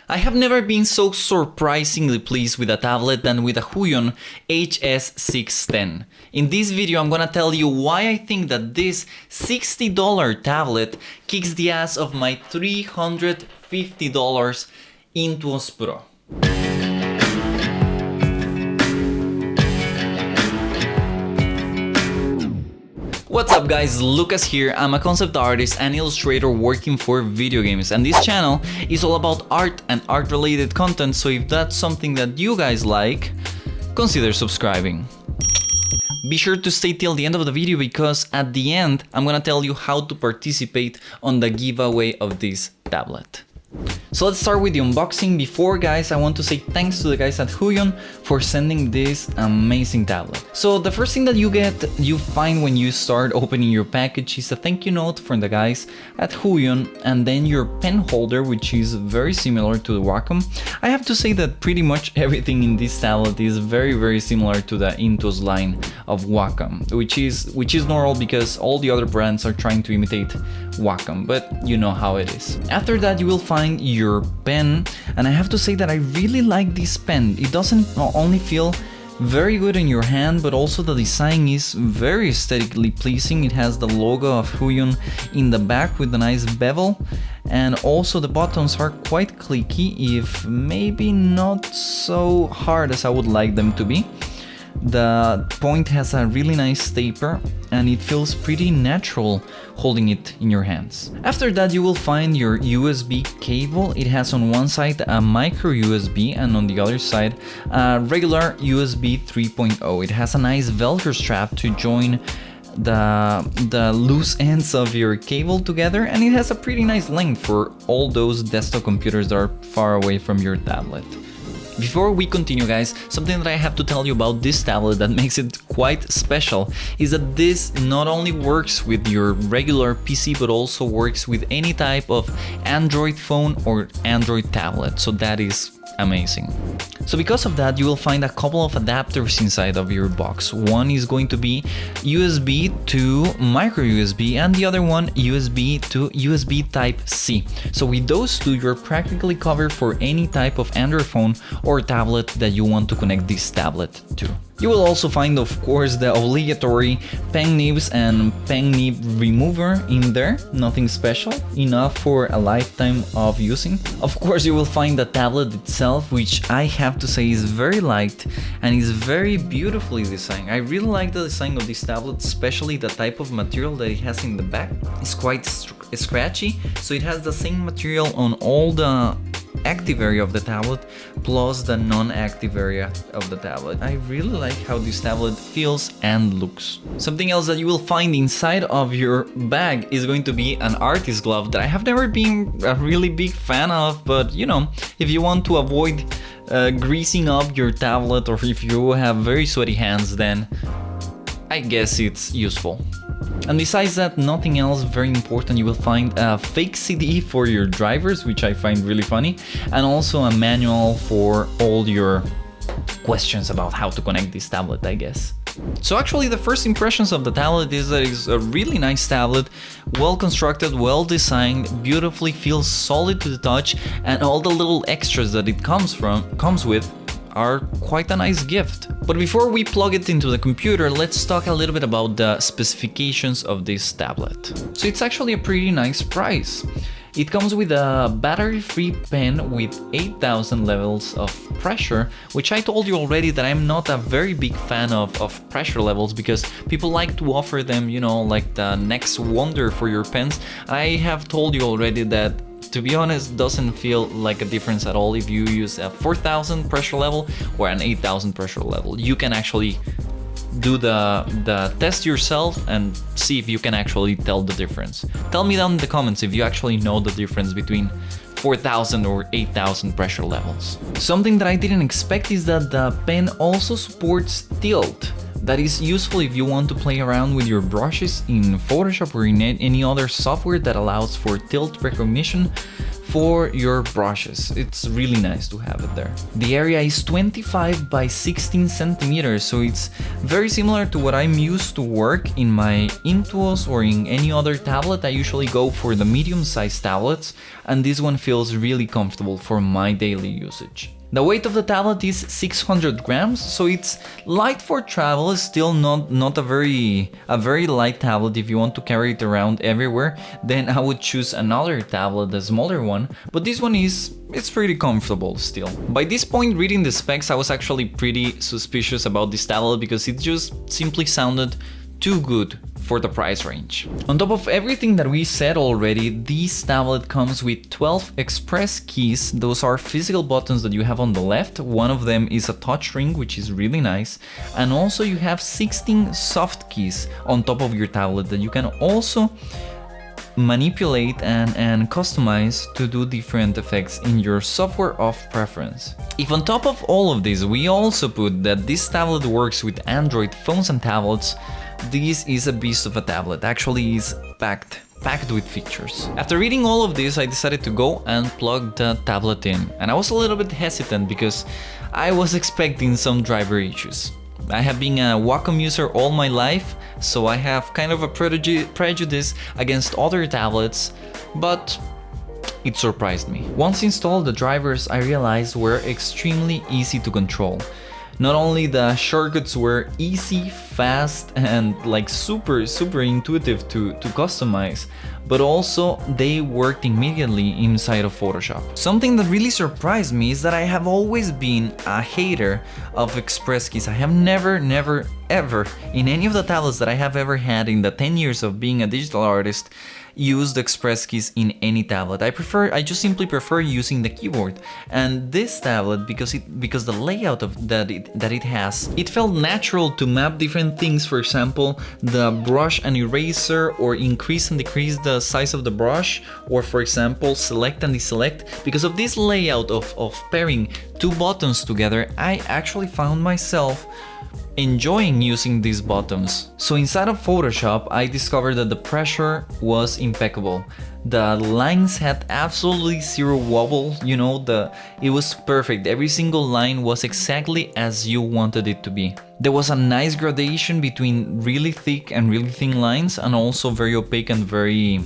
I have never been so surprisingly pleased with a tablet than with a Huion HS610. In this video I'm gonna tell you why I think that this $60 tablet kicks the ass of my $350 Intuos Pro. What's up guys, Lucas here. I'm a concept artist and illustrator working for video games, and this channel is all about art and art related content, so if that's something that you guys like, consider subscribing. Be sure to stay till the end of the video because at the end I'm gonna tell you how to participate on the giveaway of this tablet. So let's start with the unboxing. Before guys, I want to say thanks to the guys at Huion for sending this amazing tablet. So the first thing that you find when you start opening your package is a thank you note from the guys at Huion, and then your pen holder, which is very similar to the Wacom. I have to say that pretty much everything in this tablet is very similar to the Intuos line of Wacom, which is normal because all the other brands are trying to imitate Wacom, but you know how it is. After that you will find your pen, and I have to say that I really like this pen. It doesn't only feel very good in your hand, but also the design is very aesthetically pleasing. It has the logo of Huion in the back with a nice bevel, and also the buttons are quite clicky, if maybe not so hard as I would like them to be. The point has a really nice taper and it feels pretty natural holding it in your hands. After that you will find your USB cable. It has on one side a micro USB and on the other side a regular USB 3.0. It has a nice Velcro strap to join the loose ends of your cable together, and it has a pretty nice length for all those desktop computers that are far away from your tablet. Before we continue guys, something that I have to tell you about this tablet that makes it quite special is that this not only works with your regular PC but also works with any type of Android phone or Android tablet, so that is amazing. So because of that you will find a couple of adapters inside of your box. One is going to be USB to micro USB and the other one USB to USB Type-C. So with those two you're practically covered for any type of Android phone or tablet that you want to connect this tablet to. You will also find, of course, the obligatory pen nibs and pen nib remover in there. Nothing special, enough for a lifetime of using. Of course, you will find the tablet itself, which I have to say is very light and is very beautifully designed. I really like the design of this tablet, especially the type of material that it has in the back. It's quite scratchy, so it has the same material on all the active area of the tablet plus the non-active area of the tablet. I really like how this tablet feels and looks. Something else that you will find inside of your bag is going to be an artist glove that I have never been a really big fan of, but you know, if you want to avoid greasing up your tablet or if you have very sweaty hands, then I guess it's useful. And besides that, nothing else very important. You will find a fake CD for your drivers, which I find really funny, and also a manual for all your questions about how to connect this tablet, I guess. So actually the first impressions of the tablet is that it's a really nice tablet, well constructed, well designed, beautifully feels solid to the touch, and all the little extras that it comes with are quite a nice gift. But before we plug it into the computer, let's talk a little bit about the specifications of this tablet. So it's actually a pretty nice price. It comes with a battery-free pen with 8,000 levels of pressure, which I told you already that I'm not a very big fan of pressure levels because people like to offer them, you know, like the next wonder for your pens. I have told you already that, to be honest, doesn't feel like a difference at all if you use a 4,000 pressure level or an 8,000 pressure level. You can actually do the test yourself and see if you can actually tell the difference. Tell me down in the comments if you actually know the difference between 4,000 or 8,000 pressure levels. Something that I didn't expect is that the pen also supports tilt. That is useful if you want to play around with your brushes in Photoshop or in any other software that allows for tilt recognition. for your brushes. It's really nice to have it there. The area is 25 by 16 centimeters, so it's very similar to what I'm used to work in my Intuos or in any other tablet. I usually go for the medium-sized tablets, and this one feels really comfortable for my daily usage. The weight of the tablet is 600 grams, so it's light for travel. It's still not a very light tablet. If you want to carry it around everywhere, then I would choose another tablet, a smaller one. But this one it's pretty comfortable still. By this point, reading the specs, I was actually pretty suspicious about this tablet because it just simply sounded too good for the price range. On top of everything that we said already, this tablet comes with 12 express keys. Those are physical buttons that you have on the left. One of them is a touch ring, which is really nice. And also you have 16 soft keys on top of your tablet that you can also manipulate and customize to do different effects in your software of preference. If on top of all of this we also put that this tablet works with Android phones and tablets, this is a beast of a tablet. Actually is packed with features. After reading all of this, I decided to go and plug the tablet in, and I was a little bit hesitant because I was expecting some driver issues. I have been a Wacom user all my life, so I have kind of a prejudice against other tablets, but it surprised me. Once installed, the drivers I realized were extremely easy to control. Not only the shortcuts were easy, fast, and like super intuitive to customize, but also they worked immediately inside of Photoshop. Something that really surprised me is that I have always been a hater of express keys. I have never ever in any of the tablets that I have ever had in the 10 years of being a digital artist used express keys in any tablet. I just simply prefer using the keyboard. And this tablet, because the layout of that it has, it felt natural to map different things. For example, the brush and eraser, or increase and decrease the size of the brush, or for example, select and deselect. Because of this layout of pairing two buttons together, I actually found myself enjoying using these buttons. So inside of Photoshop, I discovered that the pressure was impeccable. The lines had absolutely zero wobble, you know, it was perfect. Every single line was exactly as you wanted it to be. There was a nice gradation between really thick and really thin lines, and also very opaque and very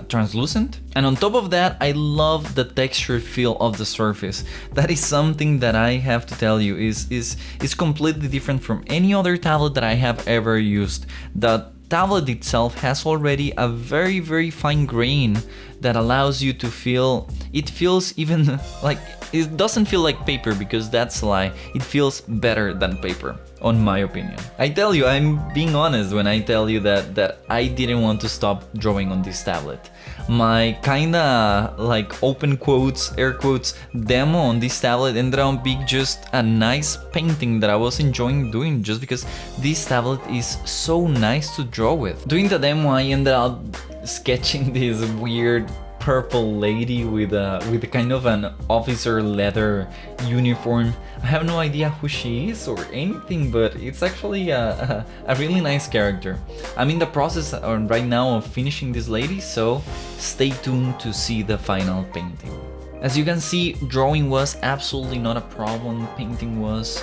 translucent. And on top of that, I love the texture feel of the surface. That is something that I have to tell you is completely different from any other tablet that I have ever used. The tablet itself has already a very fine grain that allows you to feel, it feels even like, it doesn't feel like paper, because that's a lie. It feels better than paper, on my opinion. I tell you, I'm being honest when I tell you that I didn't want to stop drawing on this tablet. My kinda like open quotes, air quotes, demo on this tablet ended up being just a nice painting that I was enjoying doing, just because this tablet is so nice to draw with. Doing the demo, I ended up sketching this weird purple lady with a kind of an officer leather uniform. I have no idea who she is or anything, but it's actually a really nice character. I'm in the process right now of finishing this lady, so stay tuned to see the final painting. As you can see, drawing was absolutely not a problem. Painting was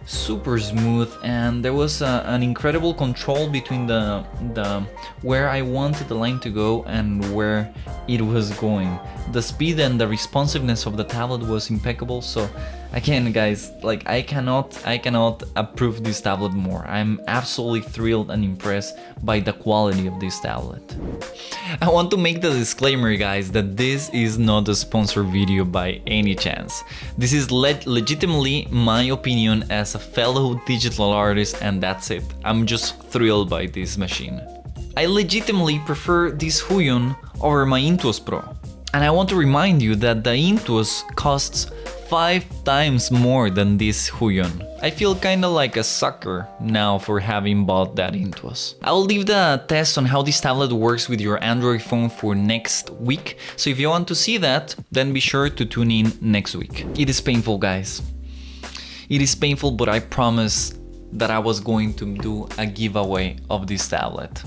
super smooth, and there was an incredible control between the where I wanted the line to go and where it was going. The speed and the responsiveness of the tablet was impeccable. So again, guys, like I cannot approve this tablet more. I'm absolutely thrilled and impressed by the quality of this tablet. I want to make the disclaimer, guys, that this is not a sponsored video by any chance. This is legitimately my opinion as a fellow digital artist, and that's it. I'm just thrilled by this machine. I legitimately prefer this Huion over my Intuos Pro. And I want to remind you that the Intuos costs 5 times more than this Huion. I feel kinda like a sucker now for having bought that Intuos. I'll leave the test on how this tablet works with your Android phone for next week, so if you want to see that, then be sure to tune in next week. It is painful, guys. It is painful, but I promised that I was going to do a giveaway of this tablet.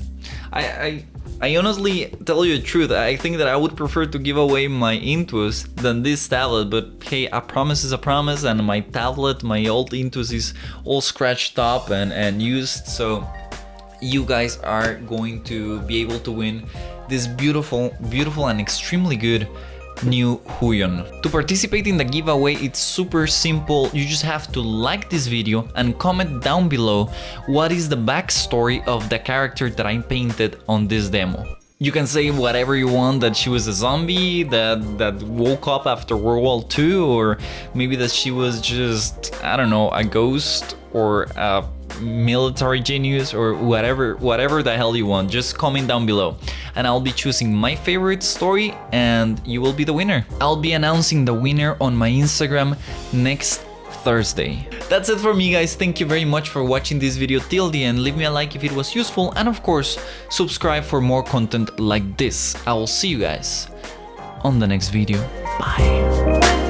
I honestly tell you the truth, I think that I would prefer to give away my Intuos than this tablet, but hey, a promise is a promise, and my tablet, my old Intuos, is all scratched up and used, so you guys are going to be able to win this beautiful and extremely good new Huion. To participate in the giveaway, it's super simple. You just have to like this video and comment down below what is the backstory of the character that I painted on this demo. You can say whatever you want, that she was a zombie that woke up after World War II, or maybe that she was just, I don't know, a ghost or a military genius, or whatever the hell you want. Just comment down below and I'll be choosing my favorite story and you will be the winner. I'll be announcing the winner on my Instagram next Thursday. That's it for me, guys. Thank you very much for watching this video till the end. Leave me a like if it was useful, and of course subscribe for more content like this. I will see you guys on the next video. Bye.